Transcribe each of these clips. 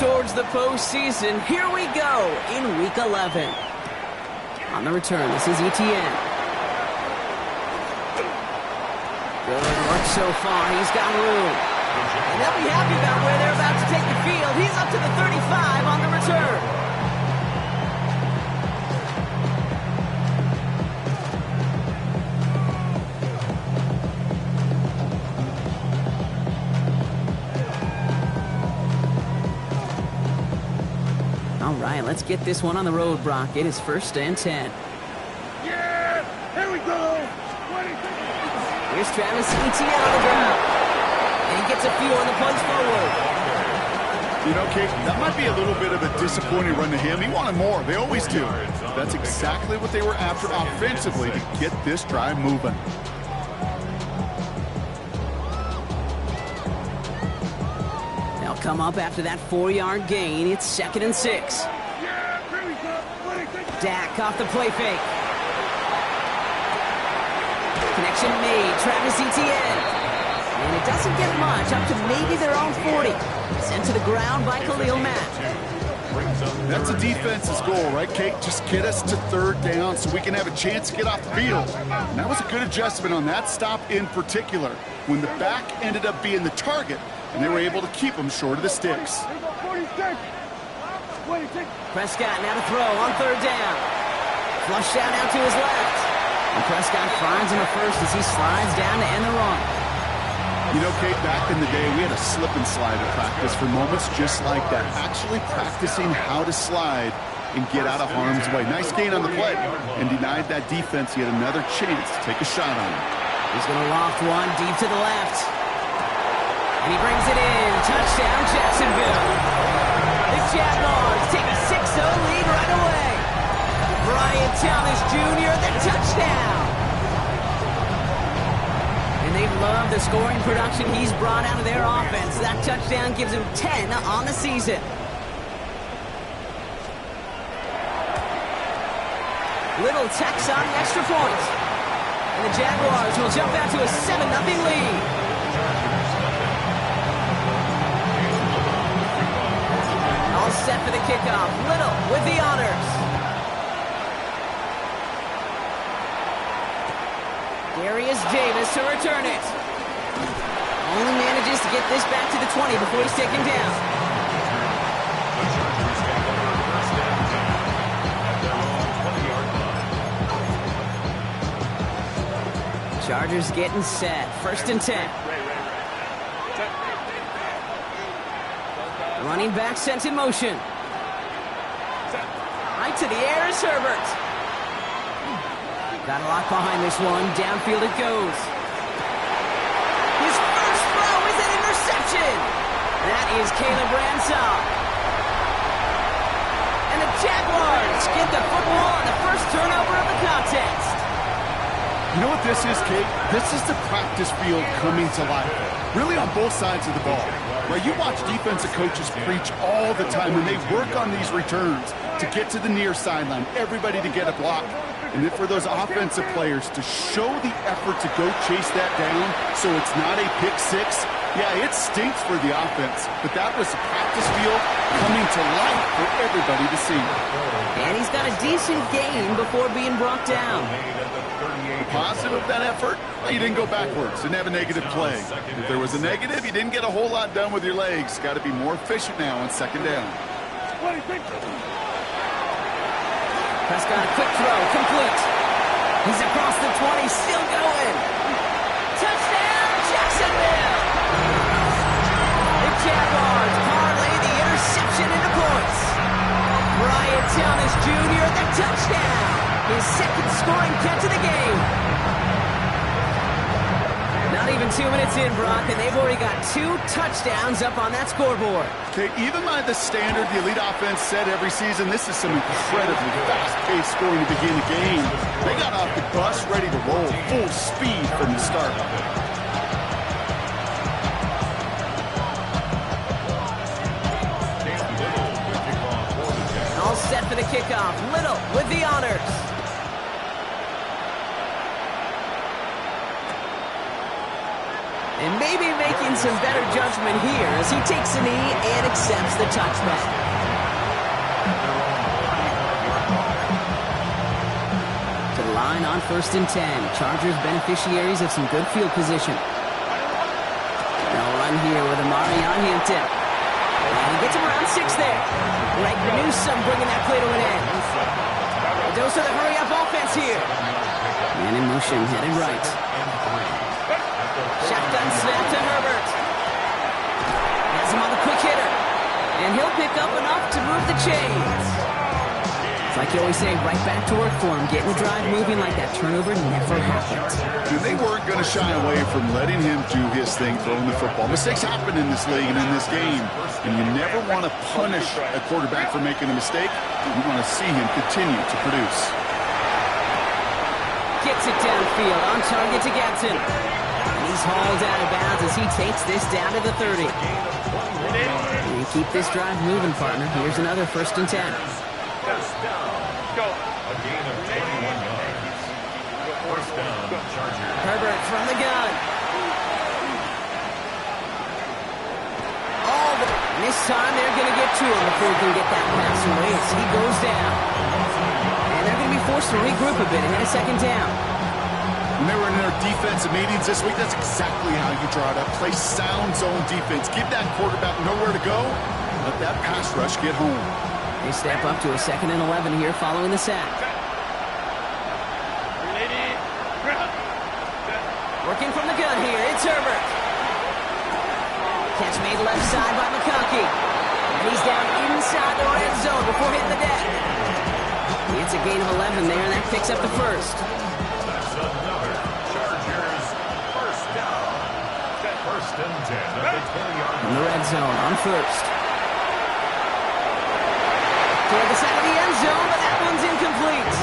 towards the postseason. Here we go in Week 11. On the return, this is Etienne. Good work so far. He's got room. And they'll be happy about where they're about to take the field. He's up to the 35 on the return. All right, let's get this one on the road, Brock. It is 1st and 10. Yeah! Here we go! Here's Travis Etienne on the ground. And he gets a few on the punch forward. You know, Kate, that might be a little bit of a disappointing run to him. He wanted more. They always do. That's exactly what they were after offensively to get this drive moving. They'll come up after that 4-yard gain. It's 2nd and 6. Dak off the play fake. Connection made. Travis Etienne. And it doesn't get much. Up to maybe their own 40. Sent to the ground by Khalil Mack. That's a defense's goal, right, Kate? Just get us to 3rd down so we can have a chance to get off the field. And that was a good adjustment on that stop in particular, when the back ended up being the target, and they were able to keep him short of the sticks. Prescott now to throw on 3rd down. Flush out to his left. And Prescott finds him a first as he slides down to end the run. You know, Kate, back in the day, we had a slip and slide at practice for moments just like that. Actually practicing how to slide and get out of harm's way. Nice gain on the play and denied that defense yet another chance to take a shot on him. He's going to loft one deep to the left. And he brings it in. Touchdown, Jacksonville. The Jaguars take a 6-0 lead right away. Brian Thomas Jr., the touchdown. And they love the scoring production he's brought out of their offense. That touchdown gives him 10 on the season. Little tacks on the extra point. And the Jaguars will jump out to a 7-0 lead. All set for the kickoff. Little with the honors. Darius Davis to return it. Only manages to get this back to the 20 before he's taken down. Chargers getting set. 1st and 10. Running back sent in motion. Right to the air is Herbert. Got a lock behind this one. Downfield it goes. His first throw is an interception. That is Caleb Ransall. And the Jaguars get the football on the first turnover of the contest. You know what this is, Kate? This is the practice field coming to life. Really on both sides of the ball. Right, you watch defensive coaches preach all the time, and they work on these returns to get to the near sideline, everybody to get a block. And then for those offensive players to show the effort to go chase that down so it's not a pick six, yeah, it stinks for the offense. But that was the practice field coming to life for everybody to see. And he's got a decent gain before being brought down. The positive of that effort, well, you didn't go backwards, didn't have a negative play. If there was a negative, you didn't get a whole lot done with your legs. Got to be more efficient now on 2nd down. Prescott, a quick throw, complete. He's across the 20, still going. Touchdown, Jacksonville! The Jaguars parlay the interception into points. Brian Thomas Jr., the touchdown. His 2nd scoring catch of the game. Not even 2 minutes in, Brock, and they've already got 2 touchdowns up on that scoreboard. Okay, even by the standard the elite offense set every season, this is some incredibly fast-paced scoring to begin the game. They got off the bus ready to roll, full speed from the start. All set for the kickoff. Little with the honors. And maybe make making some better judgment here as he takes a knee and accepts the touchback. To the line on 1st and 10. Chargers beneficiaries of some good field position. They'll run here with Amari on Hampton. And he gets him around 6 there. Greg Newsome bringing that play to an end. A dose of the hurry-up offense here. And in motion, headed right. Shotgun snap to Herbert. Has him on the quick hitter. And he'll pick up enough to move the chains. It's like you always say, right back to work for him. Getting the drive moving like that turnover never happened. Dude, they weren't going to shy away from letting him do his thing, throwing the football. Mistakes happen in this league and in this game. And you never want to punish a quarterback for making a mistake. You want to see him continue to produce. Gets it downfield, on target to Gatson. And he's hauled out of bounds as he takes this down to the 30. And keep this drive moving, partner. Here's another 1st and 10. Go. A gain of 21 yards. First down, Chargers. Herbert from the gun. This time they're going to get to him before he can get that pass away as he goes down. And they're going to be forced to regroup a bit ahead of 2nd down. When they were in their defensive meetings this week, that's exactly how you draw it up. Play sound zone defense. Give that quarterback nowhere to go. Let that pass rush get home. They step up to a 2nd and 11 here following the sack. Working from the gun here, it's Herbert. Catch made left side by McConkey. And he's down inside the red zone before hitting the deck. It's a gain of 11 there, and that picks up the 1st. That's another Chargers first down. 1st and 10 at the 20-yard line. In the red zone on 1st. Toward the side of the end zone, but that one's incomplete.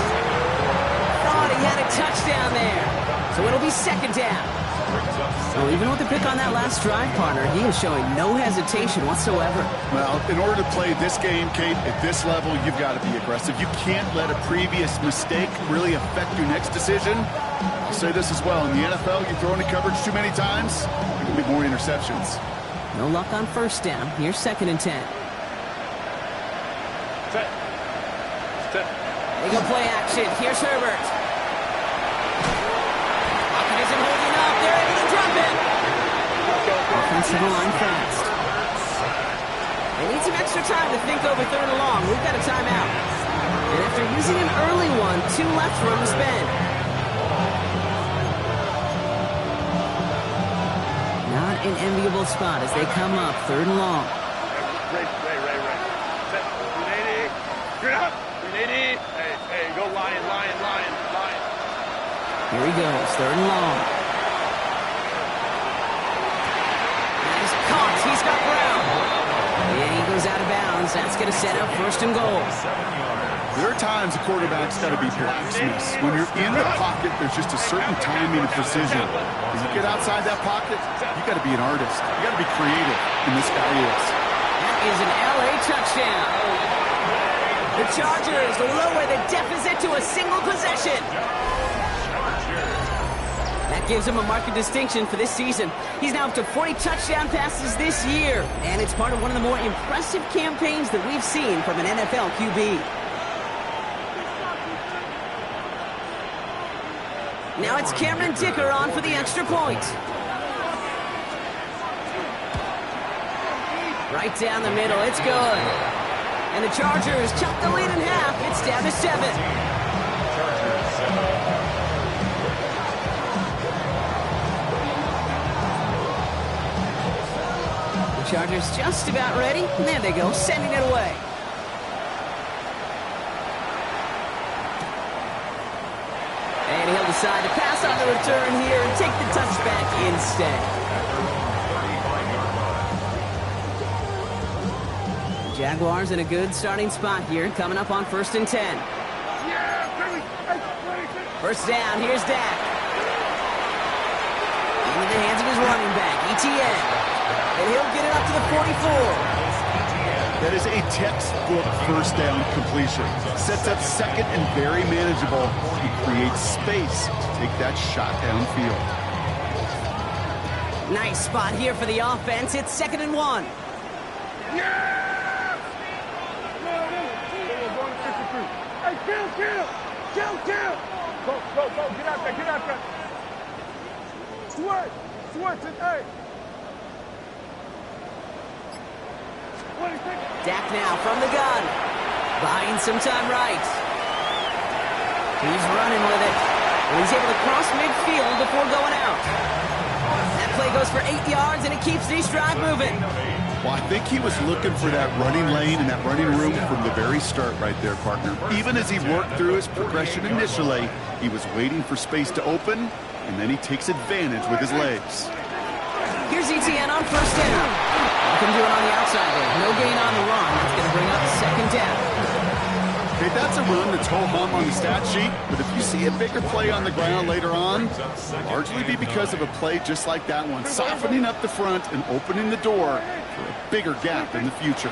Thought he had a touchdown there. So it'll be 2nd down. So even with the pick on that last drive, partner, he is showing no hesitation whatsoever. Well, in order to play this game, Kate, at this level, you've got to be aggressive. You can't let a previous mistake really affect your next decision. I'll say this as well. In the NFL, you throw into coverage too many times, there can be more interceptions. No luck on 1st down. Here's 2nd and 10. They go play action. Here's Herbert. Pocket isn't holding up. They're able to drop him. Offensive line fast. They need some extra time to think over 3rd and long. We've got a timeout. And after using an early one, 2 left for him to spend. Not an enviable spot as they come up 3rd and long. Ray. Set. 380. Hey, go lion. Here he goes, 3rd and long. He's caught. He's got Brown. And he goes out of bounds. That's going to set up 1st and goal. There are times a quarterback's got to be blacksmiths. When you're in the pocket, there's just a certain timing and precision. When you get outside that pocket, you got to be an artist. You got to be creative, and this guy is. That is an LA touchdown. The Chargers lower the deficit to a single possession. That gives him a marked distinction for this season. He's now up to 40 touchdown passes this year, and it's part of one of the more impressive campaigns that we've seen from an NFL QB. Now it's Cameron Dicker on for the extra point. Right down the middle, it's good. And the Chargers chop the lead in half. It's down to 7. Chargers just about ready. And there they go, sending it away. And he'll decide to pass on the return here and take the touchback instead. The Jaguars in a good starting spot here, coming up on 1st and 10. First down, here's Dak. Into the hands of his running back, ETN. And he'll get it up to the 44. That is a textbook first down completion. Sets up 2nd and very manageable. He creates space to take that shot downfield. Nice spot here for the offense. It's 2nd and 1. Yeah! Hey, kill! Go, get out there. Sweat, hey. Dak now from the gun. Buying some time right. He's running with it. And he's able to cross midfield before going out. That play goes for 8 yards, and it keeps the drive moving. Well, I think he was looking for that running lane and that running room from the very start right there, partner. Even as he worked through his progression initially, he was waiting for space to open, and then he takes advantage with his legs. Here's ETN on 1st down. You can do it on the outside there. No gain on the run. That's going to bring up 2nd down. Okay, that's a run that's ho-hum on the stat sheet, but if you see a bigger play on the ground later on, it'll largely be because of a play just like that one, softening up the front and opening the door for a bigger gap in the future.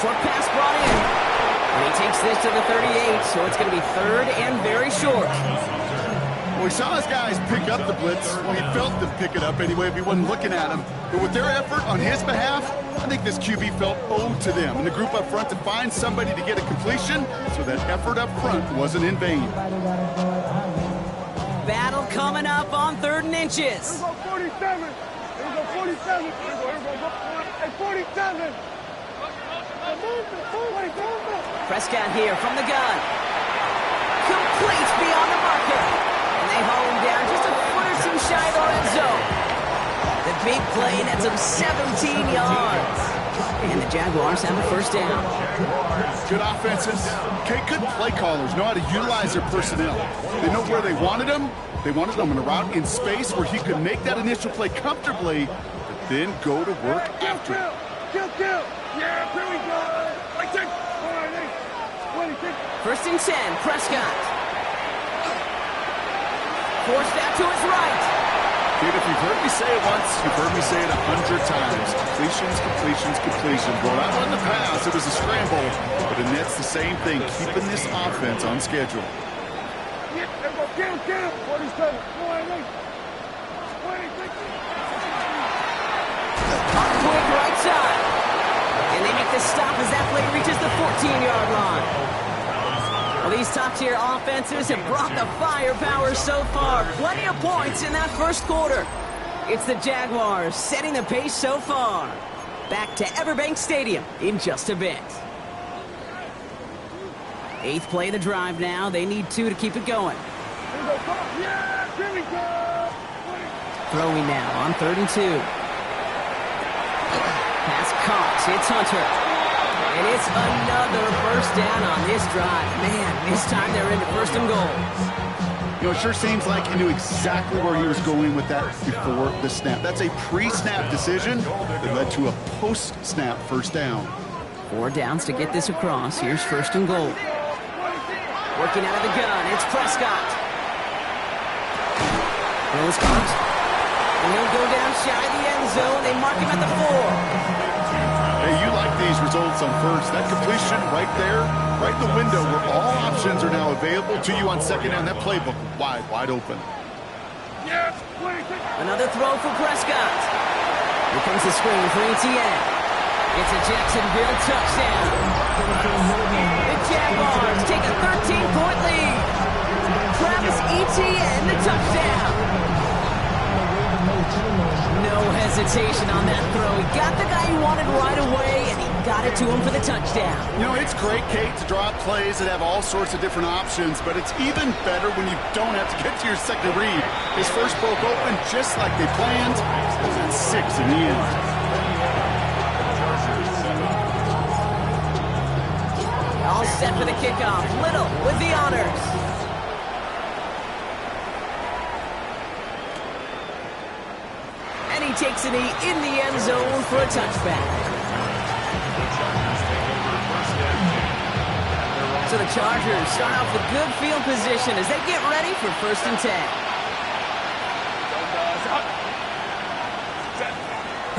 Short pass brought in. And he takes this to the 38, so it's going to be 3rd and very short. Well, we saw his guys pick up the blitz. Well, he felt them pick it up anyway if he wasn't looking at him. But with their effort on his behalf, I think this QB felt owed to them and the group up front to find somebody to get a completion, so that effort up front wasn't in vain. Battle coming up on 3rd and inches. Here we go 47. Here we go 47. Here we go. Hey, 47. Prescott here from the gun. Complete beyond the marker. And they haul him down just a foot or two shy of the red zone. The big play nets him 17 yards. And the Jaguars have a 1st down. Good offenses. Okay, good play callers know how to utilize their personnel. They know where they wanted him. They wanted him in a route in space where he could make that initial play comfortably, but then go to work after it. Kill. Yeah, here we go. 1st and 10, Prescott. Forced that to his right. Dude, if you've heard me say it once, you've heard me say it 100 times. Completions. Well, that wasn't a pass, it was a scramble. But it nets the same thing, keeping this offense on schedule. Yeah, kill. 47. Quick right side. And they make the stop as that play reaches the 14-yard line. Well, these top-tier offenses have brought the firepower so far. Plenty of points in that 1st quarter. It's the Jaguars setting the pace so far. Back to Everbank Stadium in just a bit. 8th play of the drive now. They need 2 to keep it going. Yeah, here we go. Throwing now on 3rd and 2. Pass caught. It's Hunter. And it's another 1st down on this drive. Man, this time they're into 1st and goal. You know, it sure seems like he knew exactly where he was going with that before the snap. That's a pre-snap decision that led to a post-snap 1st down. 4 downs to get this across. Here's 1st and goal. Working out of the gun, it's Prescott. Throws caught. And he'll go down shy of the end zone. They mark him at the 4. Hey, you like these results on 1st. That completion right there, right in the window where all options are now available to you on 2nd down. That playbook wide open. Yes, another throw for Prescott. Here comes the screen for ETN. It's a Jacksonville touchdown. The Jaguars take a 13-point lead. Travis Etienne, the touchdown. No hesitation on that throw. He got the guy he wanted right away, and he got it to him for the touchdown. You know, it's great, Kate, to draw up plays that have all sorts of different options, but it's even better when you don't have to get to your 2nd read. His 1st broke open just like they planned. That's 6 in the end. All set for the kickoff. Little with the honors. And he takes a knee in the end zone for a touchback. So the Chargers start off with good field position as they get ready for 1st and 10.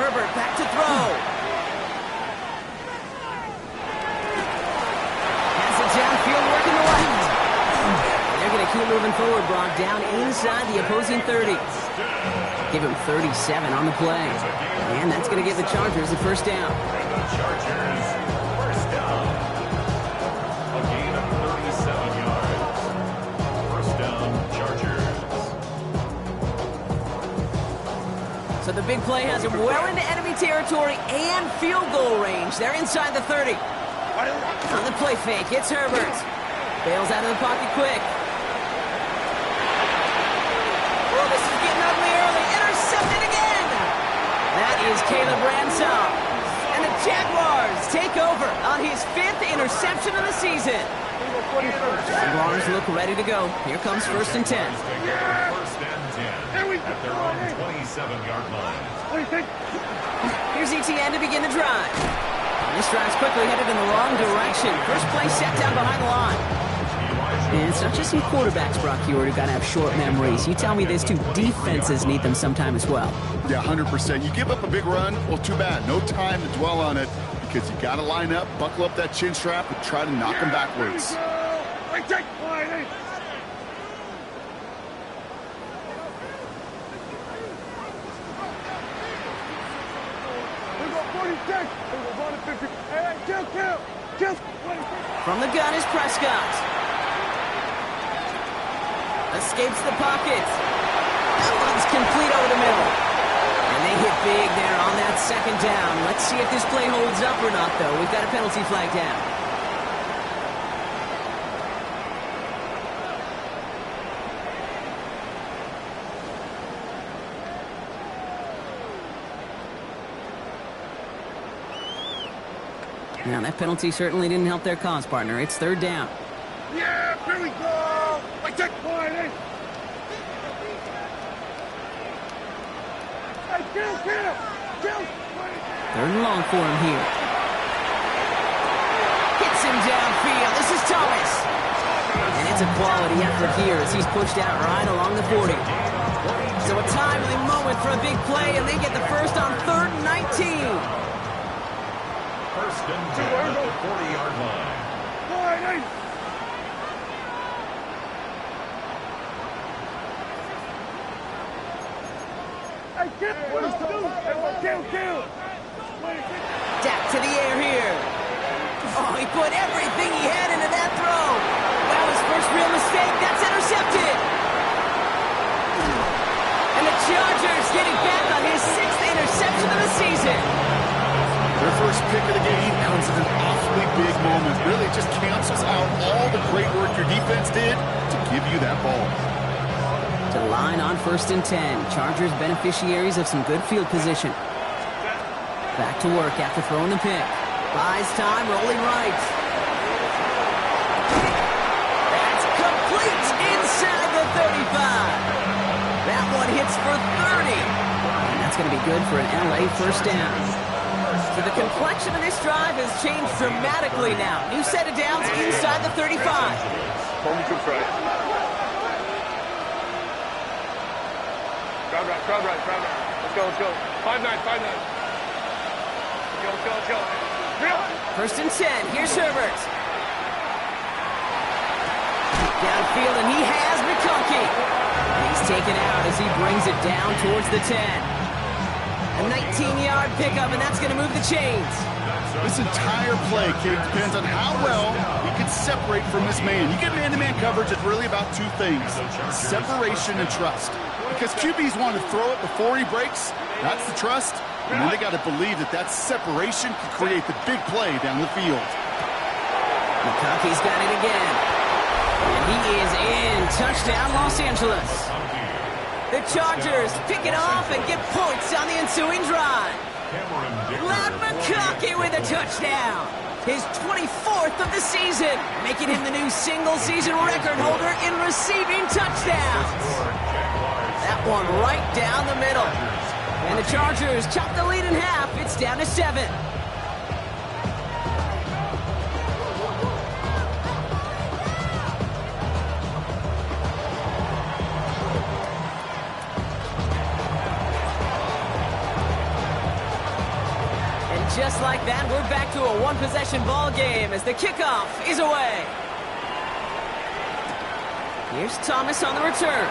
Herbert back to throw. Has it downfield working the left. They're going to keep moving forward, Brock, down inside the opposing 30. Give him 37 on the play. And that's going to give the Chargers a first down. And the Chargers, first down. A gain of 37 yards. First down, Chargers. So the big play has him well into enemy territory and field goal range. They're inside the 30. On the play fake, it's Herbert. Bails out of the pocket quick. Oh, this is getting ugly early. Intercepted again. That is Caleb Ransom. And the Jaguars take over on his 5th interception of the season. Jaguars look ready to go. Here comes first and 10. First and 10 at their own 27-yard line. Here's ETN to begin the drive. This drive's quickly headed in the wrong direction. First play set down behind the line. And it's not just some quarterbacks, Brock Huard, who got to have short memories. You tell me these two defenses need them sometime as well. Yeah, 100%. You give up a big run, well, too bad. No time to dwell on it because you got to line up, buckle up that chin strap, and try to knock them backwards. From the gun is Prescott. Escapes the pocket. That one's complete over the middle. And they hit big there on that second down. Let's see if this play holds up or not, though. We've got a penalty flag down. Now, that penalty certainly didn't help their cause, partner. It's third down. Yeah, here we go. I take one. Hey, kill. Third and long for him here. Hits him downfield. This is Thomas. And it's a quality effort here as he's pushed out right along the 40. So a timely moment for a big play, and they get the first on 3rd and 19. First and 10 at the 40-yard line. Kill. Dak to the air here. Oh, he put everything he had into that throw. That was first real mistake. That's intercepted. And the Chargers getting back on his 6th interception of the season. Their first pick of the game comes at an awfully big moment. Really just cancels out all the great work your defense did to give you that ball. To the line on 1st and 10. Chargers beneficiaries of some good field position. Back to work after throwing the pick. Buys time, rolling right. That's complete inside the 35. That one hits for 30. And that's going to be good for an LA first down. So the complexion of this drive has changed dramatically now. New set of downs inside the 35. Crowd right. Let's go. 5-9. Let's go. First and 10. Here's Herbert. Downfield, and he has McConkey. He's taken out as he brings it down towards the 10. A 19-yard pickup, and that's going to move the chains. This entire play, Kate, depends on how well he can separate from his man. You get man-to-man coverage, it's really about two things, separation and trust. Because QBs want to throw it before he breaks, that's the trust. And then they got to believe that that separation can create the big play down the field. McConkey's got it again. And he is in. Touchdown, Los Angeles. The Chargers pick it off and get points on the ensuing drive. Lad McConkey with a touchdown. His 24th of the season, making him the new single-season record holder in receiving touchdowns. That one right down the middle. And the Chargers chop the lead in half. It's down to 7. And just like that, we're back to a one-possession ball game as the kickoff is away. Here's Thomas on the return.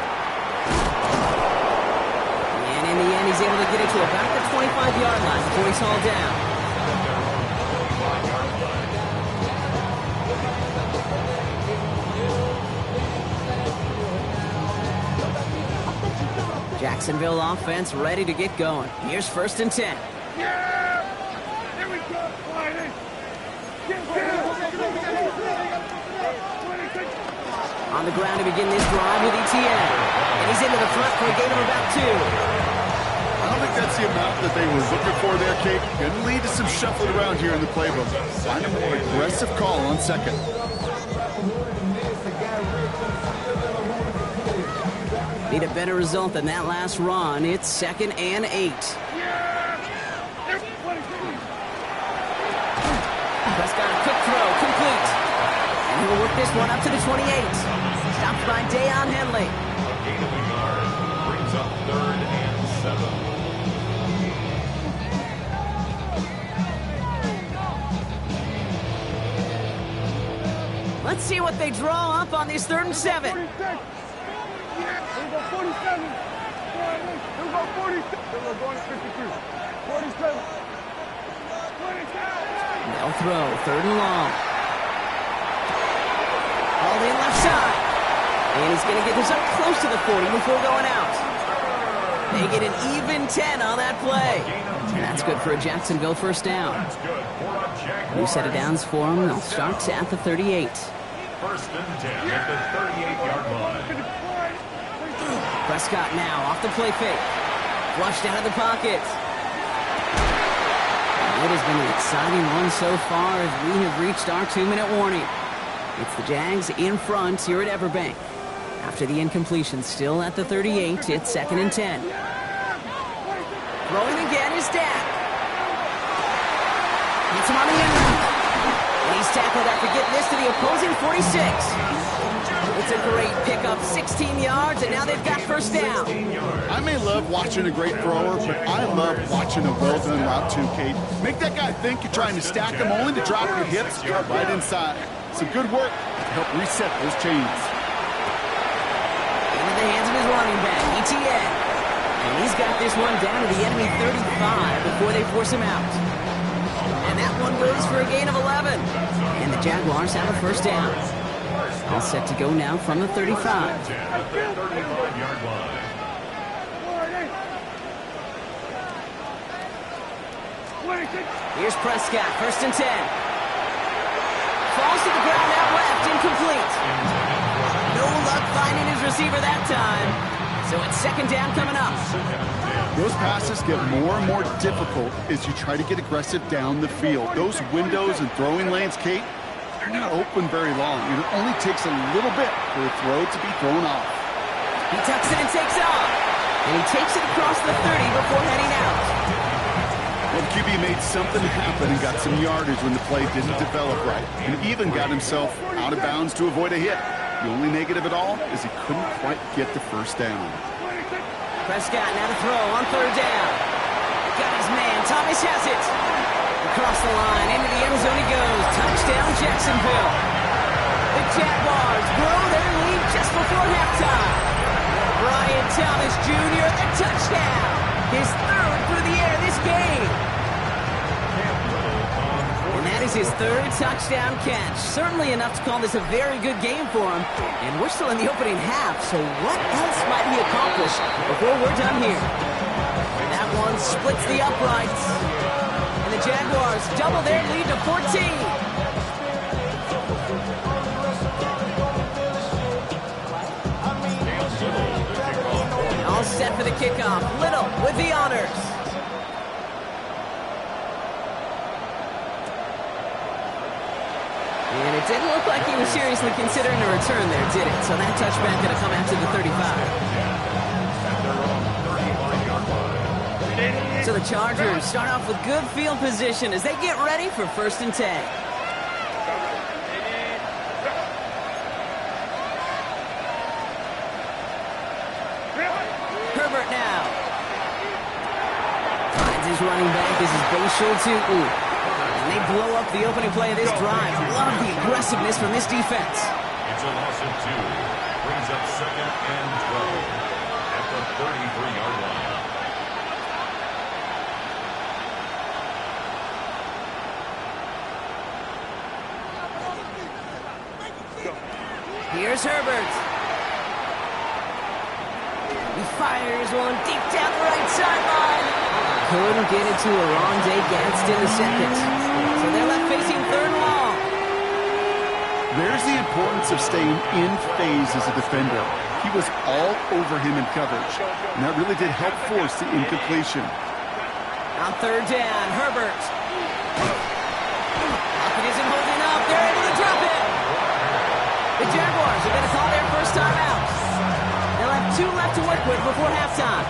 And in the end, he's able to get it to about the 25-yard line before he's hauled down. Jacksonville offense ready to get going. Here's 1st and 10. Yeah! Here we go, Friday. On the ground to begin this drive with ETN. And he's into the front for a gain of about 2. I don't think that's the amount that they were looking for there, Kate. Going to lead to some shuffling around here in the playbook. Find a more aggressive call on 2nd. Need a better result than that last run. It's 2nd and 8. Prescott, a quick throw, complete. And he'll work this one up to the 28. Stopped by Deion Henley. A gain of a yard brings up 3rd and 7. Let's see what they draw up on this 3rd and 7. Here we go, 47. Here we go, 46. Here we go, going to 53. 47. 27. They'll throw, 3rd and long. All in left side. And he's going to get this up close to the 40 before going out. They get an even 10 on that play. And that's good for a Jacksonville 1st down. That's good for a Jaguars. New set of downs for them. They'll start at the 38. 1st and 10 at the 38-yard line. Prescott now off the play fake. Flushed out of the pocket. It has been an exciting one so far as we have reached our 2-minute warning. It's the Jags in front here at Everbank. After the incompletion, still at the 38, it's 2nd and 10. Throwing again is Dak. Hits him on the end route. And he's tackled after getting this to the opposing 46. It's a great pickup, 16 yards, and now they've got 1st down. I may love watching a great thrower, but I love watching a well-done route too, Kate. Make that guy think you're trying to stack him only to drop your hips right inside. Some good work to help reset those chains. Into the hands of his running back, ETN. And he's got this one down to the enemy 35 before they force him out. And that one goes for a gain of 11. And the Jaguars have a 1st down. All set to go now from the 35. At the 35-yard line. Here's Prescott, 1st and 10. Falls to the ground out left, incomplete. No luck finding his receiver that time. So it's 2nd down coming up. Those passes get more and more difficult as you try to get aggressive down the field. Those windows and throwing lanes, Kate, they're not open very long. It only takes a little bit for a throw to be thrown off. He tucks it and takes off. And he takes it across the 30 before heading out. Well, the QB made something happen and got some yardage when the play didn't develop right. And even got himself out of bounds to avoid a hit. The only negative at all is he couldn't quite get the 1st down. Prescott now to throw on 3rd down. Got his man. Thomas has it. Across the line, into the end zone he goes. Touchdown, Jacksonville. The Jaguars grow their lead just before halftime. Brian Thomas Jr., the touchdown. His 3rd through the air this game. And that is his 3rd touchdown catch. Certainly enough to call this a very good game for him. And we're still in the opening half, so what else might he accomplish before we're done here? That one splits the uprights. And the Jaguars double their lead to 14. All set for the kickoff. Little with the honors. And it didn't look like he was seriously considering a return there, did it? So that touchback going to come out to the 35. So the Chargers start off with good field position as they get ready for 1st and 10. Herbert now. Finds his running back. This is Bashul Tutu. And they blow up the opening play of this drive. Love the aggressiveness from this defense. It's a loss of 2. brings up 2nd and 12 at the 33-yard line. Here's Herbert. He fires one deep down the right sideline. Couldn't get it to Arondé Gadsden in the second. So they're left facing 3rd and long. There's the importance of staying in phase as a defender. He was all over him in coverage, and that really did help force the incompletion. On 3rd down, Herbert. Pocket isn't holding up. They're able to drop it. The Jaguars are going to call their first time out. They'll have 2 left to work with before halftime.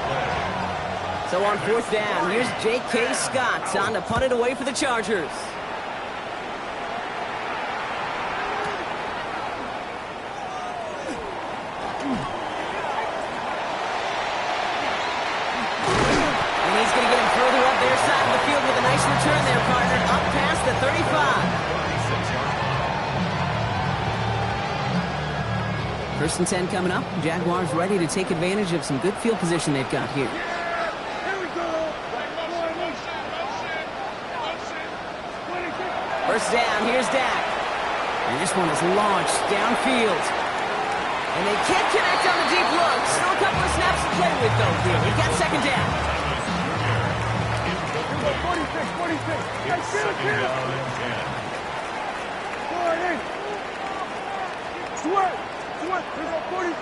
So on 4th down, here's J.K. Scott on to punt it away for the Chargers. And he's going to get him further up their side of the field with a nice return there, partner, up past the 35. 1st and 10 coming up. Jaguars ready to take advantage of some good field position they've got here. First down, here's Dak. And this one is launched downfield. And they can't connect on the deep look. Still a couple of snaps to play with, though, here. We've got 2nd down. 46. It's 2nd down and 10. Sweat. Here's a 46.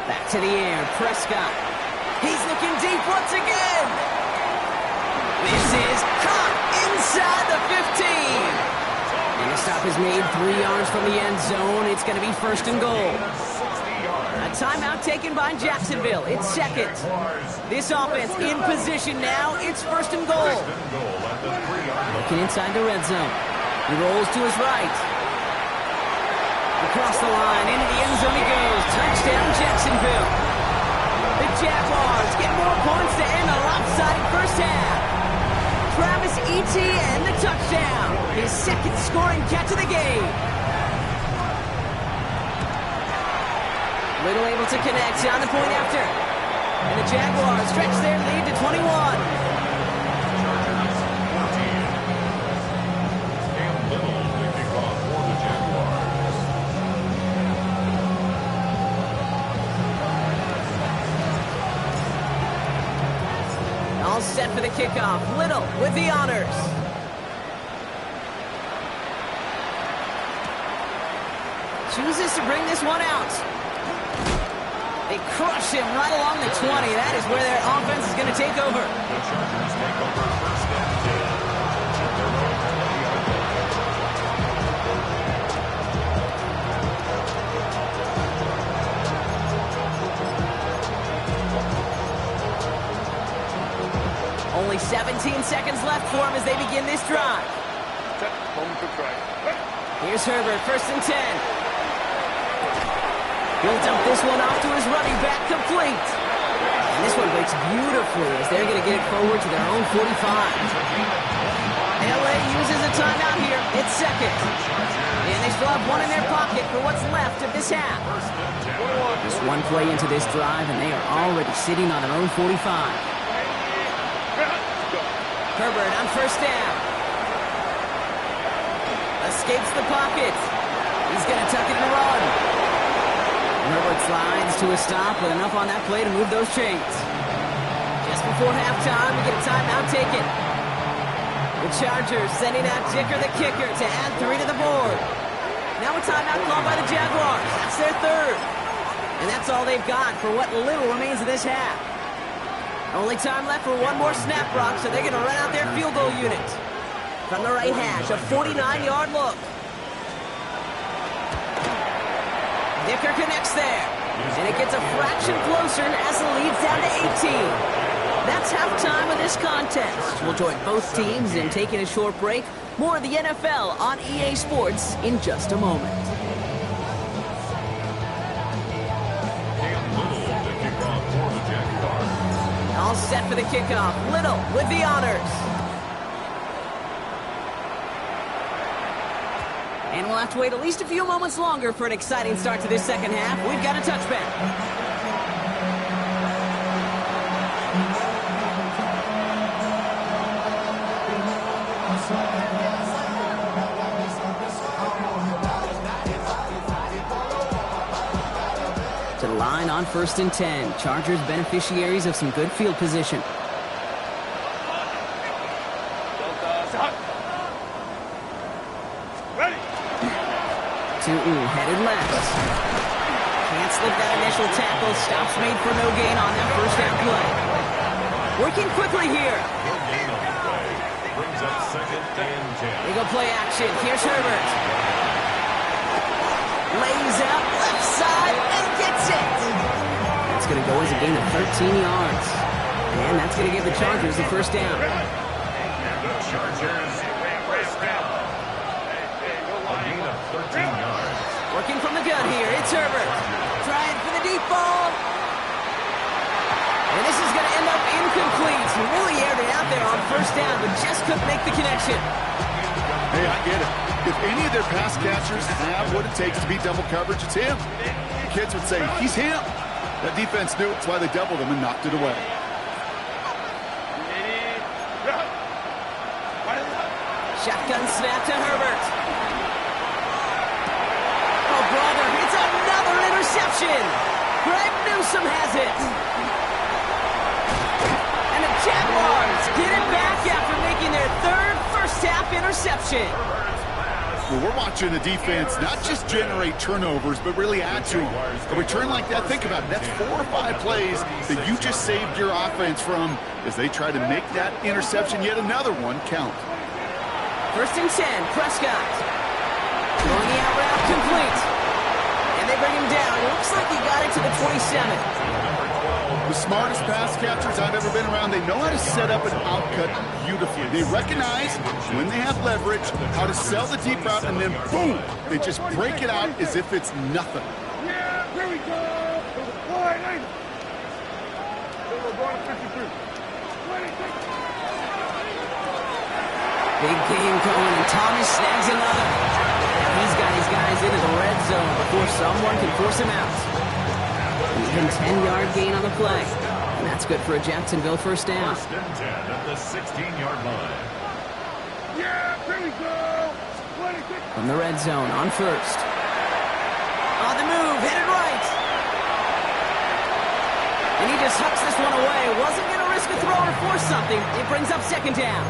Back to the air, Prescott. He's looking deep once again. This is caught inside the 15. And the stop is made 3 yards from the end zone. It's going to be 1st and goal. A timeout taken by Jacksonville. It's 2nd. This offense in position now. It's 1st and goal. Looking inside the red zone. He rolls to his right. Across the line, into the end zone he goes. Touchdown, Jacksonville. The Jaguars get more points to end a lopsided first half. Travis Etienne, the touchdown. His 2nd scoring catch of the game. Little able to connect on the point after. And the Jaguars stretch their lead to 21. All set for the kickoff. Little with the honors. Chooses to bring this one out. They crush him right along the 20. That is where their offense is going to take over. The Chargers take over 1st and 10. Their own 20-yard Only 17 seconds left for him as they begin this drive. Here's Herbert, 1st and 10. He'll dump this one off to his running back, complete. And this one breaks beautifully as they're going to get it forward to their own 45. LA uses a timeout here. It's 2nd. And they still have one in their pocket for what's left of this half. Just one play into this drive, and they are already sitting on their own 45. Herbert on 1st down. Escapes the pocket. He's going to tuck it and run. Herbert slides to a stop with enough on that play to move those chains. Just before halftime, we get a timeout taken. The Chargers sending out Dicker the kicker to add 3 to the board. Now a timeout called by the Jaguars. That's their 3rd. And that's all they've got for what little remains of this half. Only time left for one more snap, Brock, so they're going to run out their field goal unit. From the right hash, a 49-yard look. Dicker connects there. And it gets a fraction closer as the lead's down to 18. That's halftime of this contest. We'll join both teams in taking a short break. More of the NFL on EA Sports in just a moment. All set for the kickoff. Little with the honors. And we'll have to wait at least a few moments longer for an exciting start to this second half. We've got a touchback. To the line on 1st and 10. Chargers beneficiaries of some good field position. Headed left. Can't slip that initial tackle. Stops made for no gain on that first down play. Working quickly here. Brings up 2nd and 10. They go play action. Here's Herbert. Lays out left side and gets it. That's going to go as a gain of 13 yards. And that's going to give the Chargers the first down. The Chargers first down. A gain of 13 yards. Working from the gun here. It's Herbert. Trying for the deep ball. And this is going to end up incomplete. He really aired it out there on first down, but just couldn't make the connection. Hey, I get it. If any of their pass catchers have what it takes to beat double coverage, it's him. The kids would say, he's him. That defense knew it's why they doubled him and knocked it away. Shotgun snap to Herbert. Oh, brother, it's another interception. Greg Newsome has it. And the Jaguars get it back after making their third first-half interception. Well, we're watching the defense not just generate turnovers, but really add to them. A return like that, think about it. That's 4 or 5 plays that you just saved your offense from as they try to make that interception, yet another one, count. 1st and 10, Prescott. Throwing the out route complete. And they bring him down. It looks like he got it to the 27. The smartest pass catchers I've ever been around, they know how to set up an outcut beautifully. They recognize when they have leverage, how to sell the deep route, and then boom, they just break it out as if it's nothing. Yeah, here we go. Wide angle. We're going to 53. 26. Big game going, and Tommy snags another. He's got his guys into the red zone before someone can force him out. Even 10-yard gain on the play. And that's good for a Jacksonville first down. 1st and 10 at the 16-yard line. Yeah, here we go. 26. From the red zone on 1st. On the move, headed right. And he just hucks this one away. Wasn't going to risk a throw or force something. It brings up 2nd down.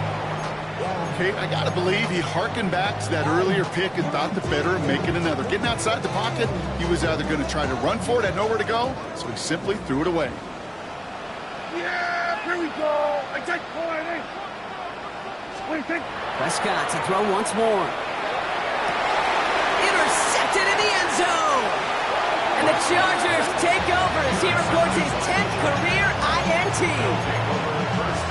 Okay, I got to believe he harkened back to that earlier pick and thought the better of making another. Getting outside the pocket, he was either going to try to run for it, had nowhere to go, so he simply threw it away. Yeah, here we go. I take wide angle. 26. Prescott to throw once more. Intercepted in the end zone. And the Chargers take over as he records his 10th career INT.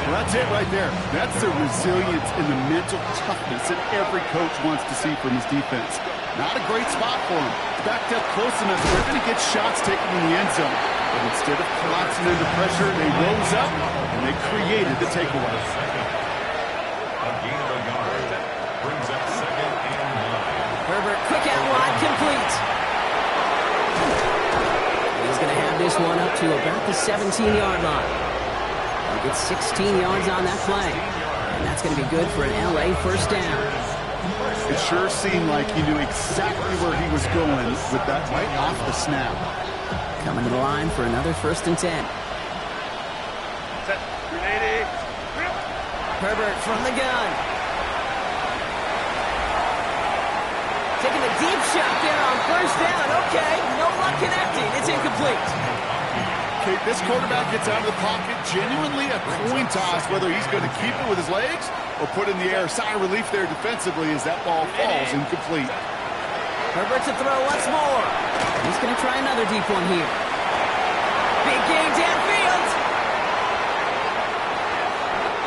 Well, that's it right there. That's the resilience and the mental toughness that every coach wants to see from his defense. Not a great spot for him. Backed up close enough, they're going to get shots taken in the end zone. But instead of collapsing under pressure, they rose up and they created the takeaway. A gain of a yard. Brings up 2nd and 9. Herbert, quick out wide, complete. He's going to have this one up to about the 17-yard line. He gets 16 yards on that play. And that's going to be good for an LA first down. It sure seemed like he knew exactly where he was going with that right off the snap. Coming to the line for another 1st and 10. Set. 380. Herbert from the gun. Taking a deep shot there on first down. Okay, no luck connecting. It's incomplete. Okay, this quarterback gets out of the pocket, genuinely a coin toss, whether he's going to keep it with his legs or put in the air. Sigh of relief there defensively as that ball falls incomplete. Herbert to throw once more. He's going to try another deep one here. Big game downfield.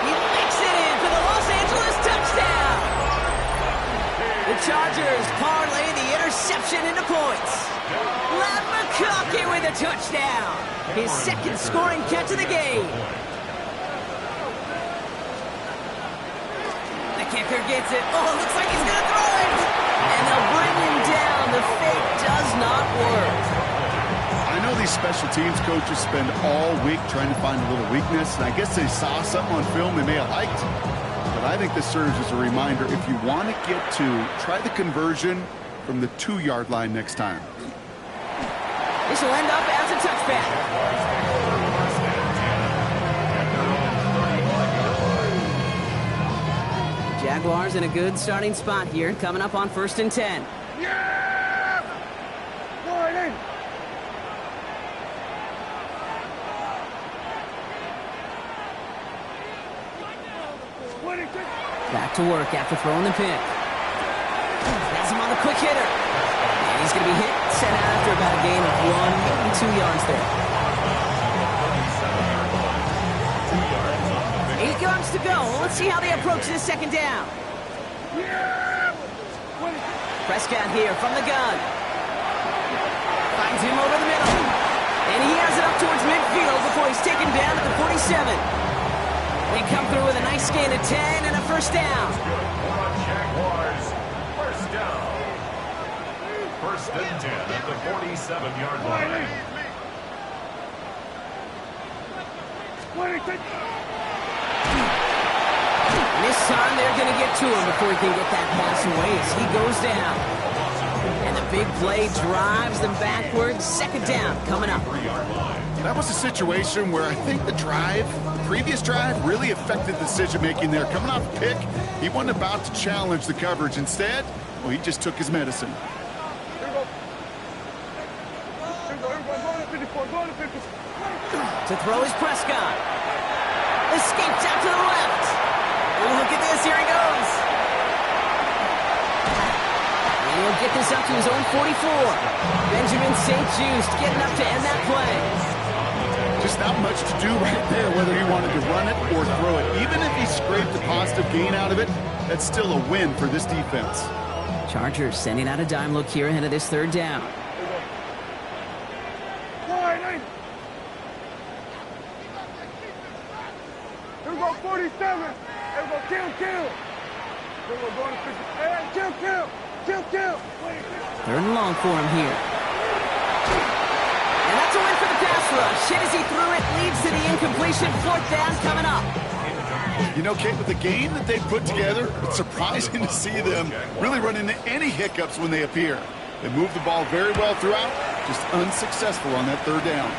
He makes it in for the Los Angeles touchdown. The Chargers parlay the interception into points. Ladd McConkey with a touchdown. His 2nd scoring catch of the game. The Kicker gets it. Oh, looks like he's going to throw it. And they'll bring him down. The fake does not work. I know these special teams coaches spend all week trying to find a little weakness, and I guess they saw something on film they may have liked. But I think this serves as a reminder, if you want to get two, try the conversion from the 2-yard line next time. This will end up as a touchback. Jaguars in a good starting spot here, coming up on 1st and 10. Yeah! Go right in. Back to work after throwing the pick. Has him on the quick hitter. And he's going to be hit, sent out after about a gain of 1, maybe 2 yards there. 8 yards to go. Well, let's see how they approach this second down. Prescott here from the gun. Finds him over the middle. And he has it up towards midfield before he's taken down at the 47. They come through with a nice gain of 10 and a first down. Jaguars, first down. 1st and 10 at the 47-yard line. And this time they're going to get to him before he can get that pass away as he goes down. And the big play drives them backwards. Second down coming up. That was a situation where I think the previous drive, really affected decision-making there. Coming off a pick, he wasn't about to challenge the coverage. Instead, well, he just took his medicine. To throw is Prescott. Escapes out to the left. Oh, look at this. Here he goes. And he'll get this up to his own 44. Benjamin St. Just getting up to end that play. Just not much to do right there, whether he wanted to run it or throw it. Even if he scraped a positive gain out of it, that's still a win for this defense. Chargers sending out a dime look here ahead of this third down. Here we go, 47. Here we go, kill. Here we go, going to 50. Hey, kill. 3rd and long for him here. And that's a win for the pass rush. Hit as he threw it, leads to the incompletion. 4th down coming up. You know, Kate, with the game that they've put together, it's surprising to see them really run into any hiccups when they appear. They move the ball very well throughout, just unsuccessful on that 3rd down.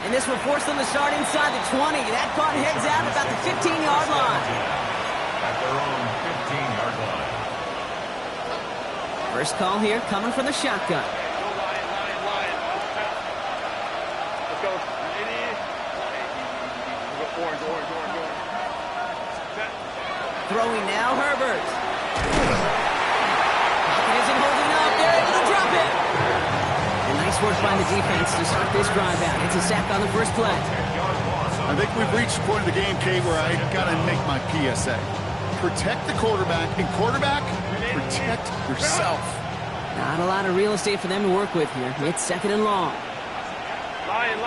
And this will force them to start inside the 20. That punt heads out about the 15-yard line. At their own 15-yard line. First call here coming from the shotgun. Throwing now, Herbert. Pocket isn't holding up. They're able to drop it. And nice work by the defense to start this drive out. It's a sack on the first play. I think we've reached the point of the game, Kate, where I got to make my PSA. Protect the quarterback, and quarterback, protect yourself. Not a lot of real estate for them to work with here. It's 2nd and long. Lion.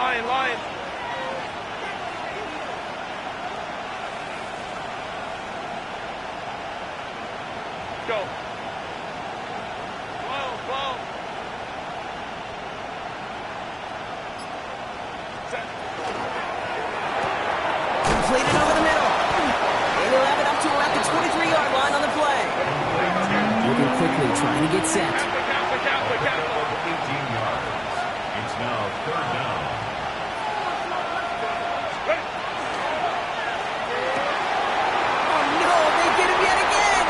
Go. Ball. Set. Completed over the middle. And he'll have it up to around the 23-yard line on the play. Moving quickly, trying to get set. Count. 18 yards. It's now 3rd down. Oh, no, they get him yet again.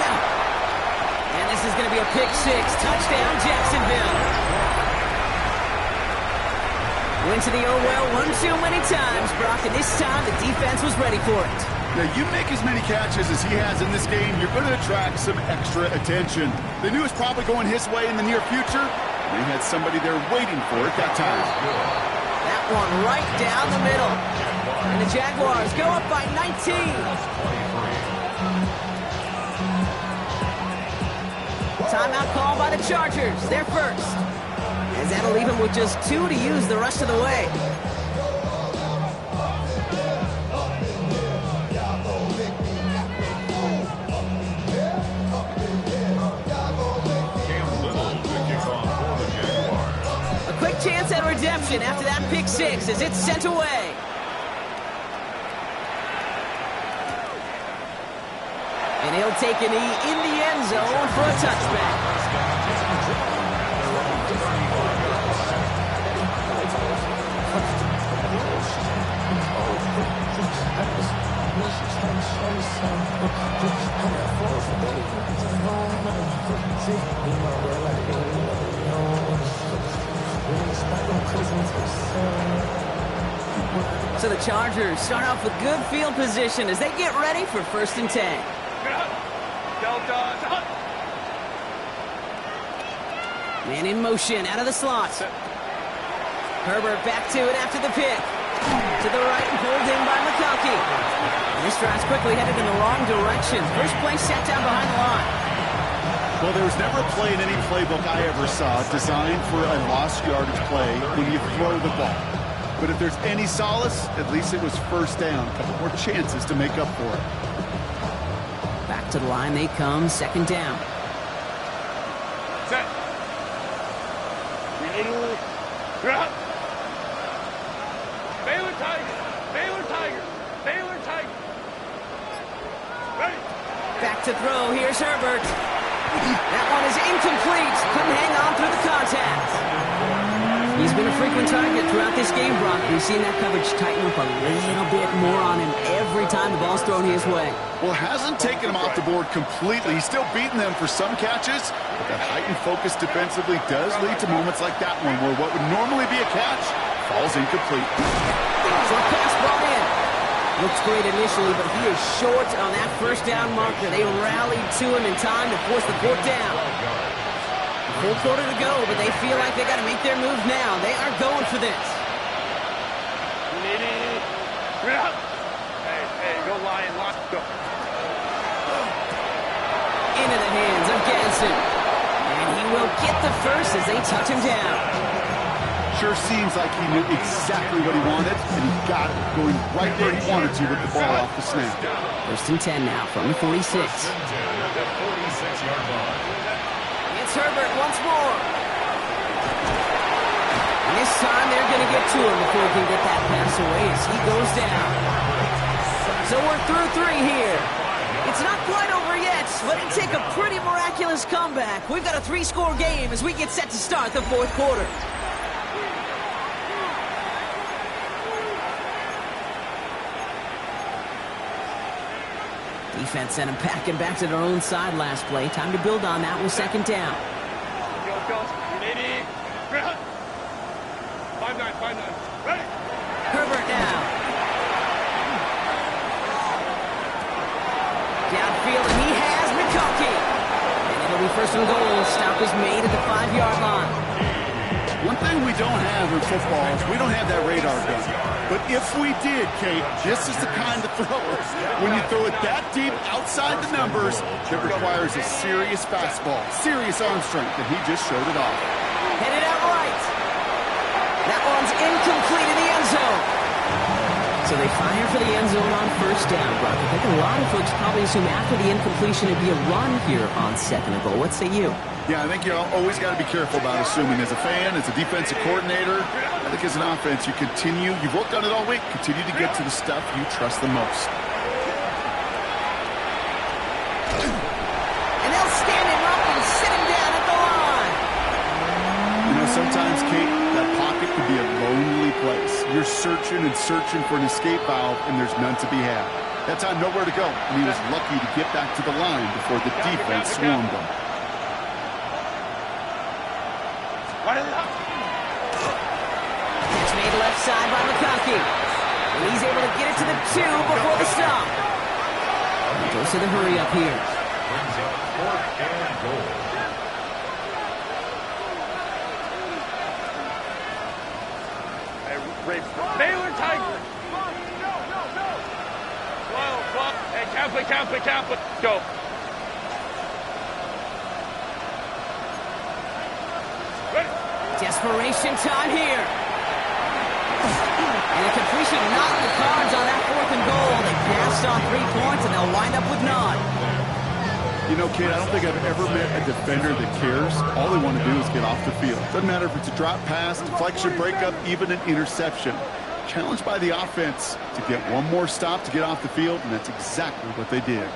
And this is going to be a pick 6. Touchdown, Jacksonville. Went to the well one too many times, Brock, and this time the defense was ready for it. Now, you make as many catches as he has in this game, you're going to attract some extra attention. They knew it was probably going his way in the near future. They had somebody there waiting for it that time. That one right down the middle. And the Jaguars go up by 19. Timeout call by the Chargers. They're first. As that'll leave him with just 2 to use the rest of the way. redemption after that pick six as it's sent away. And he'll take a knee in the end zone for a touchback. So the Chargers start off with good field position as they get ready for 1st and 10. Man in motion out of the slot. Herbert back to it after the pick. To the right and pulled in by McConkey. And this drive's quickly headed in the wrong direction. First play set down behind the line. Well, there was never a play in any playbook I ever saw designed for a lost yardage play when you throw the ball. But if there's any solace, at least it was 1st down. A couple more chances to make up for it. Back to the line they come, 2nd down. Set. Baylor Tigers. Baylor Tigers. Baylor Tigers. Ready. Back to throw. Here's Herbert. That one is incomplete. Couldn't hang on through the contact. He's been a frequent target throughout this game, Brock. We've seen that coverage tighten up a little bit more on him every time the ball's thrown his way. Well, hasn't taken him off the board completely. He's still beating them for some catches, but that heightened focus defensively does lead to moments like that one where what would normally be a catch falls incomplete. Short pass brought in. Looks great initially, but he is short on that 1st down marker. They rallied to him in time to force the fourth down. Full quarter to go, but they feel like they got to make their move now. They are going for this. Hey, go Lion, go. Into the hands of Ganson. And he will get the first as they touch him down. Sure seems like he knew exactly what he wanted, and he got it, going right where he wanted to with the ball off the snap. 1st and 10 now from the 46. 46-yard line. It's Herbert once more. And this time they're going to get to him before he can get that pass away as he goes down. So we're through 3 here. It's not quite over yet, but it'd take a pretty miraculous comeback. We've got a 3-score game as we get set to start the 4th quarter. Defense sent him packing back to their own side last play. Time to build on that with 2nd down. Go. 5-9. Ready. Herbert now. Downfield, and he has McConkey. And it'll be 1st and goal. Stop is made at the 5-yard line. One thing we don't have in football is we don't have that radar gun. But if we did, Kate, this is the kind of throw. When you throw it that deep outside the numbers, it requires a serious fastball, serious arm strength, and he just showed it off. Headed out right. That one's incomplete in the end zone. So they fire for the end zone on 1st down, Brock. I think a lot of folks probably assume after the incompletion it'd be a run here on 2nd and goal. What say you? Yeah, I think you always got to be careful about assuming. As a fan, as a defensive coordinator, I think as an offense, you've worked on it all week, continue to get to the stuff you trust the most. And they'll stand him up and sit him down at the line. You know, sometimes, Kate, that pocket could be a lonely place. You're searching and searching for an escape valve, and there's none to be had. That time, nowhere to go, and he was lucky to get back to the line before the defense swarmed him. Catch made left side by McConkey. And he's able to get it to the 2 before the stop. He goes to the hurry up here. Brings up 4th and goal. Baylor Tigers. Whoa. Hey, Kaplan. Go. Desperation time here. And a completion not in the cards on that 4th and goal. They passed on 3 points, and they'll wind up with none. You know, kid, I don't think I've ever met a defender that cares. All they want to do is get off the field. Doesn't matter if it's a drop pass, deflection, breakup, even an interception. Challenged by the offense to get one more stop to get off the field, and that's exactly what they did.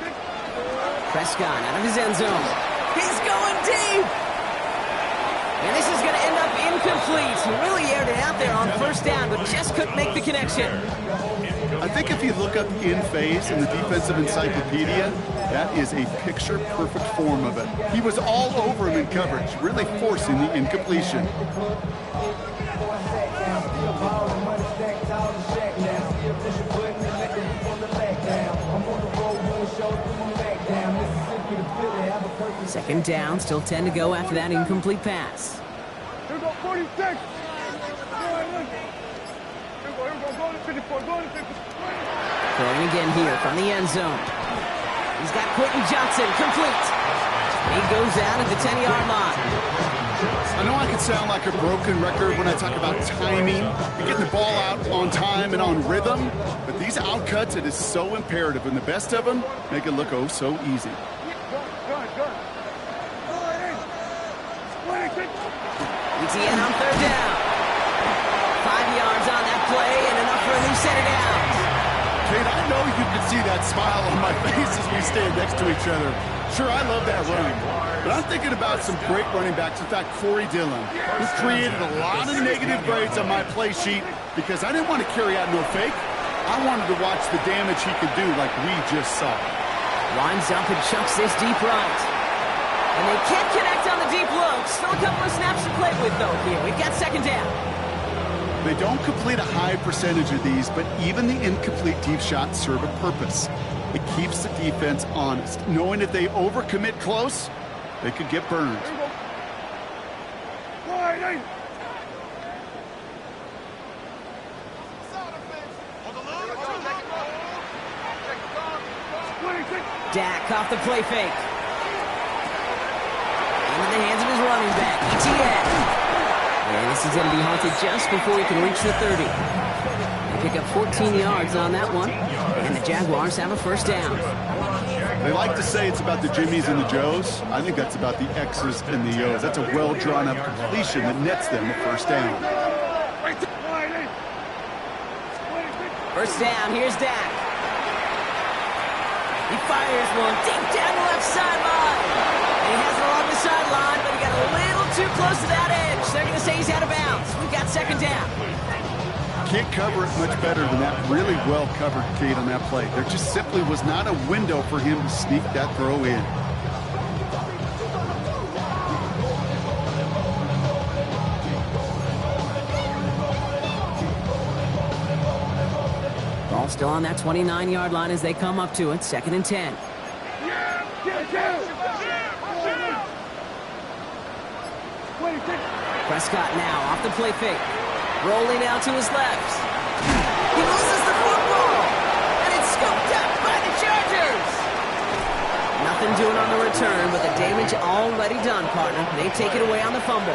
Prescott out of his end zone. He's going deep. And this is going to end up incomplete. He really aired it out there on first down, but just couldn't make the connection. I think if you look up in phase in the defensive encyclopedia, that is a picture-perfect form of it. He was all over him in coverage, really forcing the incompletion. Second down, still 10 to go after that incomplete pass. Here go 46. Here we go, go to 54, go to 54. Throwing again here from the end zone. He's got Quentin Johnson, complete. He goes out at the 10-yard line. I know I can sound like a broken record when I talk about timing and getting the ball out on time and on rhythm, but these outcuts, it is so imperative, and the best of them make it look oh so easy. ETN on third down. 5 yards on that play and enough for a new set of downs. Kate, I know you can see that smile on my face as we stand next to each other. Sure, I love that run, but I'm thinking about some great running backs. In fact, Corey Dillon, who created a lot of negative grades on my play sheet because I didn't want to carry out no fake. I wanted to watch the damage he could do like we just saw. Winds up and chucks this deep right. And they can't connect on the deep look. Still a couple of snaps to play with, though, here. We've got second down. They don't complete a high percentage of these, but even the incomplete deep shots serve a purpose. It keeps the defense honest, knowing if they overcommit close, they could get burned. Dak off the play fake. In the hands of his running back, ETN. And this is going to be halted just before he can reach the 30. They pick up 14 yards on that one, and the Jaguars have a first down. They like to say it's about the Jimmies and the Joes. I think that's about the X's and the O's. That's a well-drawn-up completion that nets them a first down. First down, here's Dak. He fires one deep down the left sideline. And he has it along the sideline, but he got a little too close to that edge. They're going to say he's out of bounds. We've got second down. Can't cover it much better than that really well-covered Kate on that play. There just simply was not a window for him to sneak that throw in. Ball still on that 29-yard line as they come up to it. Second and 10. Prescott now off the play fake. Rolling out to his left. He loses the football. And it's scooped up by the Chargers. Nothing doing on the return, but the damage already done, partner. They take it away on the fumble.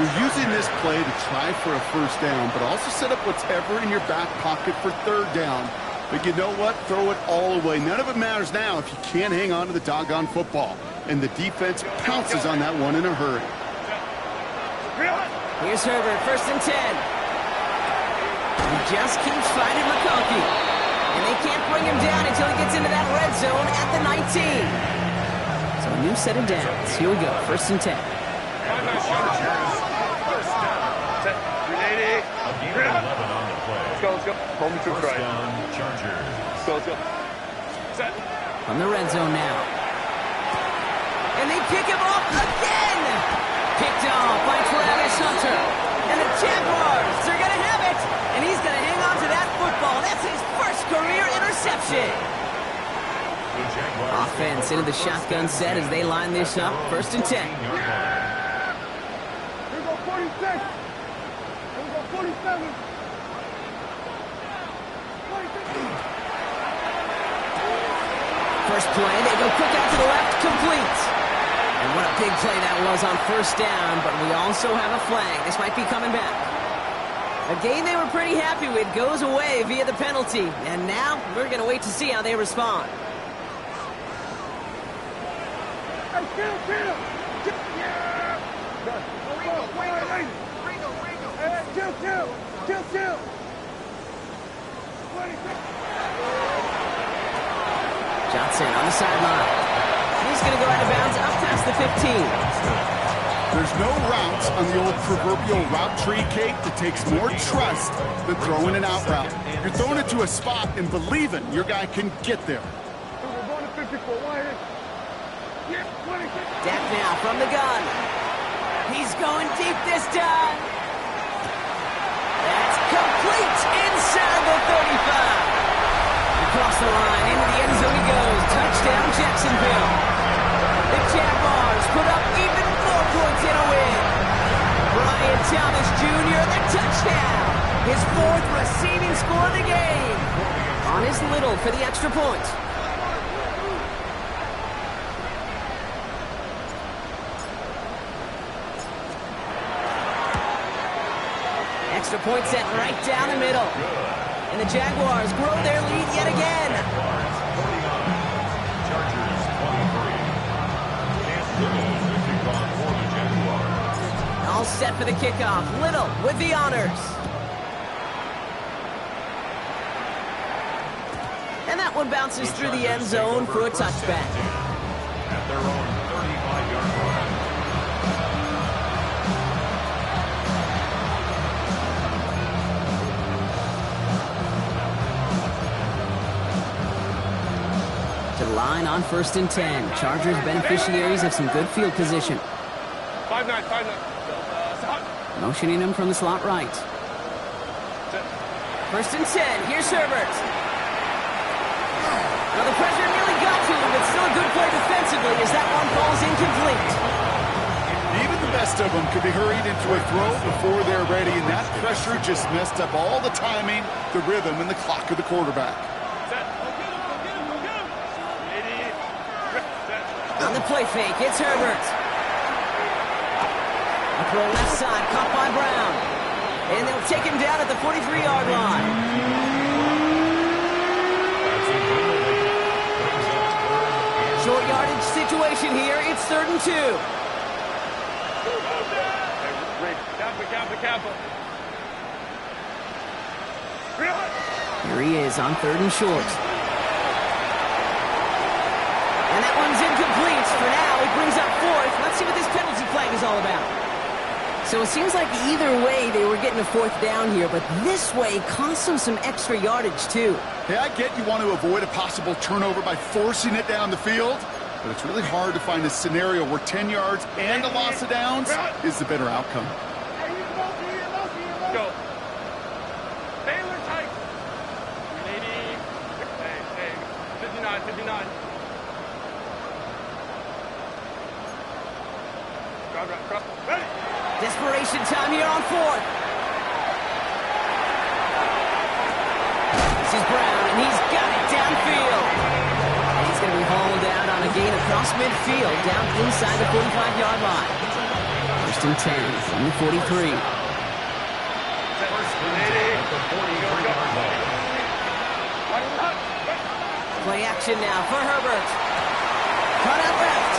You're using this play to try for a first down, but also set up whatever in your back pocket for third down. But you know what? Throw it all away. None of it matters now if you can't hang on to the doggone football. And the defense pounces on that one in a hurry. Here's Herbert, first and 10. He just keeps fighting McConkey. And they can't bring him down until he gets into that red zone at the 19. So a new set of downs. Here we go, first and 10. Let's go, let's go. Hold me to the right. Chargers. Let's go. Set. From the red zone now. And they pick him off again! Picked off by Travis Hunter. And the Jaguars are going to have it. And he's going to hang on to that football. That's his first career interception. Offense into the shotgun set as they line this up. First and 10. Here we go, 46. Here we go, 47. First play, they go quick out to the left, complete. And what a big play that was on first down, but we also have a flag. This might be coming back. A game they were pretty happy with goes away via the penalty. And now we're going to wait to see how they respond. Hey, chill. Yeah. Hey, chill. Johnson on the sideline. He's going to go out of bounds up past the 15. There's no routes on the old proverbial route tree, Kate, that takes more trust than throwing an out route. You're throwing it to a spot and believing your guy can get there. We're going to 54. Yeah, 26. Dak now from the gun. He's going deep this time. That's complete inside the 35. Across the line, into the end zone he goes. Touchdown, Jacksonville. The Jaguars put up even more points in a win. Brian Thomas Jr., the touchdown. His 4th receiving score of the game. On his little for the extra point. Extra point set right down the middle. And the Jaguars grow their lead yet again. Chargers 23. All set for the kickoff. Little with the honors. And that one bounces through the end zone for a touchback. At their own 35-yard line. To the line on 1st and 10. Chargers beneficiaries of some good field position. 5-9. Motioning him from the slot right. 1st and 10. Here's Herbert. Well, the pressure nearly got to him, but still a good play defensively as that one falls incomplete. Even the best of them could be hurried into a throw before they're ready, and that pressure just messed up all the timing, the rhythm, and the clock of the quarterback. On the play fake, it's Herbert. A throw left side, caught by Brown. And they'll take him down at the 43-yard line. Short yardage situation here. It's 3rd and 2. Kappa. Here he is on 3rd and short. And that one's incomplete. For now, it brings up 4th. Let's see what this penalty flag is all about. So it seems like either way they were getting a 4th down here, but this way cost them some extra yardage too. Hey, I get you want to avoid a possible turnover by forcing it down the field, but it's really hard to find a scenario where 10 yards and a loss of downs is the better outcome. Go. Taylor tight. 59. Drop. Ready. Desperation time here on 4th. This is Brown, and he's got it downfield. And he's going to be hauled out on a gain across midfield, down inside the 45-yard line. 1st and 10 from the 43. Play action now for Herbert. Cut out left.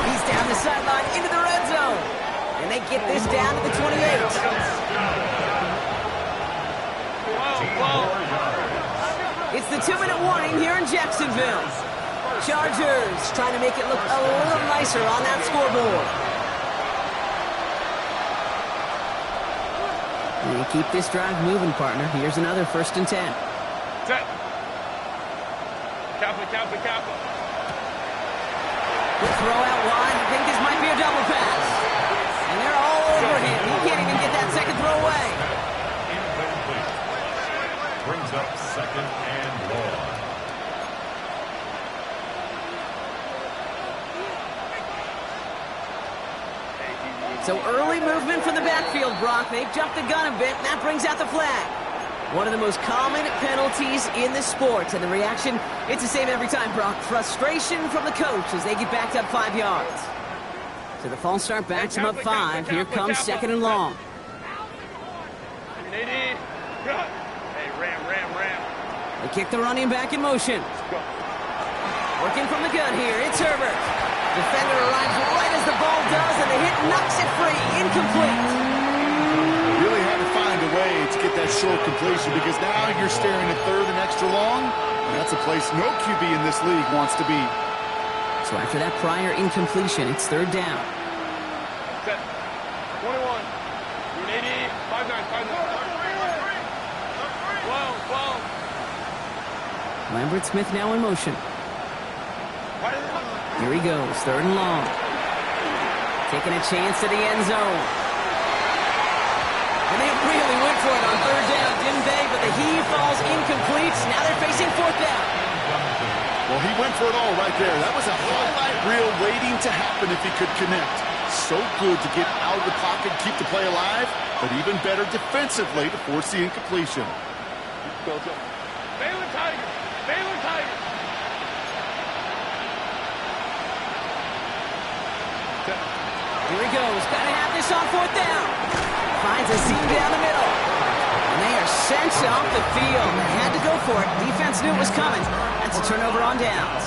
He's down the sideline into the red zone. And they get this down to the 28. It's the 2-minute warning here in Jacksonville. Chargers trying to make it look a little nicer on that scoreboard. And they keep this drive moving, partner. Here's another 1st and 10. Set. Kappa. Good throw out wide. I think this might be a double pass. And they're all over him. He can't even get that second throw away. Incomplete. Brings up 2nd and long. So early movement from the backfield, Brock. They've jumped the gun a bit, and that brings out the flag. One of the most common penalties in the sport, and the reaction, it's the same every time, Brock. Frustration from the coach as they get backed up 5 yards. So the false start backs them up 5. Here comes 2nd and long. Hey, Ram. They kick the running back in motion. Working from the gun here, it's Herbert. Defender arrives right as the ball does, and the hit knocks it free. Incomplete. Really had to find a way to get that short completion because now you're staring at third and extra long. And that's a place no QB in this league wants to be. So after that prior incompletion, it's third down. Set. 21. 80. 5-9. 12. Lambert Smith now in motion. Here he goes, third and long. Taking a chance to the end zone. And they really went for it on third down, didn't they? But the heave falls incomplete. Now they're facing fourth down. Well, he went for it all right there. That was a highlight reel waiting to happen if he could connect. So good to get out of the pocket, keep the play alive, but even better defensively to force the incompletion. Baylor Tigers. Baylor Tigers. Here he goes. Gotta have this on fourth down. Finds a seam down the middle. And they are sent off the field. They had to go for it. Defense knew it was coming. That's a turnover on downs.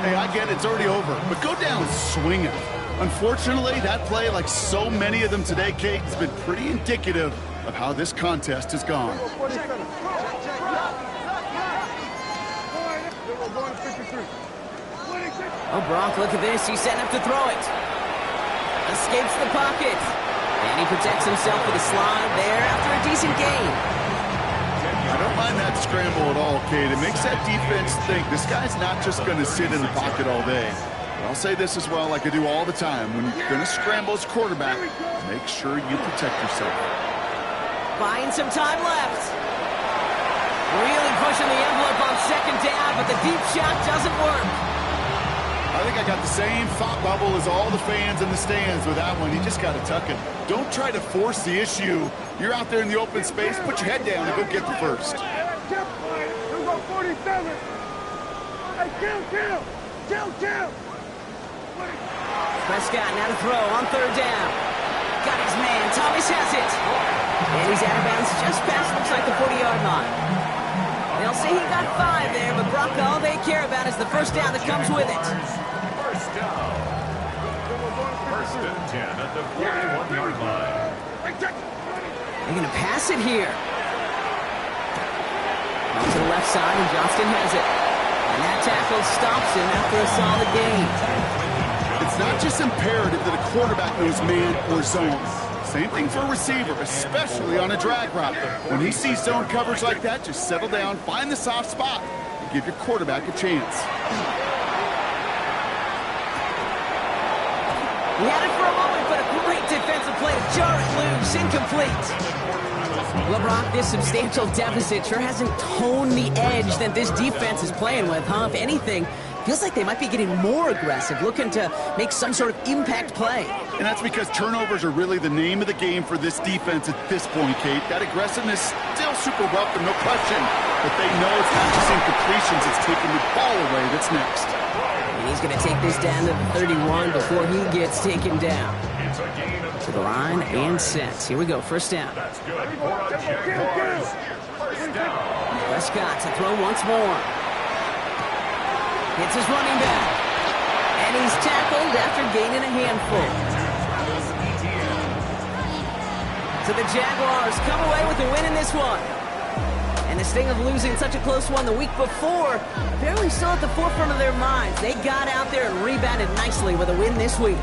Hey, I get it. It's already over. But go down swinging. Unfortunately, that play, like so many of them today, Kate, has been pretty indicative of how this contest has gone. Oh, Brock, look at this. He's setting up to throw it. Escapes the pocket. And he protects himself with a slide there after a decent gain. I don't mind that scramble at all, Kate. It makes that defense think this guy's not just going to sit in the pocket all day. But I'll say this as well, like I do all the time. When you're going to scramble as quarterback, make sure you protect yourself. Buying some time left. Really pushing the envelope on second down, but the deep shot doesn't work. I think I got the same thought bubble as all the fans in the stands with that one. You just got to tuck it. Don't try to force the issue. You're out there in the open space. Put your head down and go get the first. Go 47. Hey, kill. Prescott now to throw on third down. Got his man. Thomas has it. And he's out of bounds just past, looks like the 40-yard line. They'll say he got 5 there, but Brock, all they care about is the first down that comes with it. First down. First and 10 at the 41-yard line. They're going to pass it here. On to the left side, and Johnston has it. And that tackle stops him after a solid gain. It's not just imperative that a quarterback knows man or zone. Same thing for a receiver, especially on a drag route. When he sees zone coverage like that, just settle down, find the soft spot, and give your quarterback a chance. He had it for a moment, but a great defensive play to jar it loose, incomplete. Well, Brock, this substantial deficit sure hasn't toned the edge that this defense is playing with, huh? If anything, feels like they might be getting more aggressive, looking to make some sort of impact play. And that's because turnovers are really the name of the game for this defense at this point, Kate. That aggressiveness still super welcome, no question. But they know it's not just incompletions, it's taking the ball away that's next. And he's going to take this down to the 31 before he gets taken down. To the line and set. Here we go, first down. That's good for a Jaguars. First down. Prescott to throw once more. Hits his running back. And he's tackled after gaining a handful. So the Jaguars come away with a win in this one. And the sting of losing such a close one the week before, barely still at the forefront of their minds. They got out there and rebounded nicely with a win this week.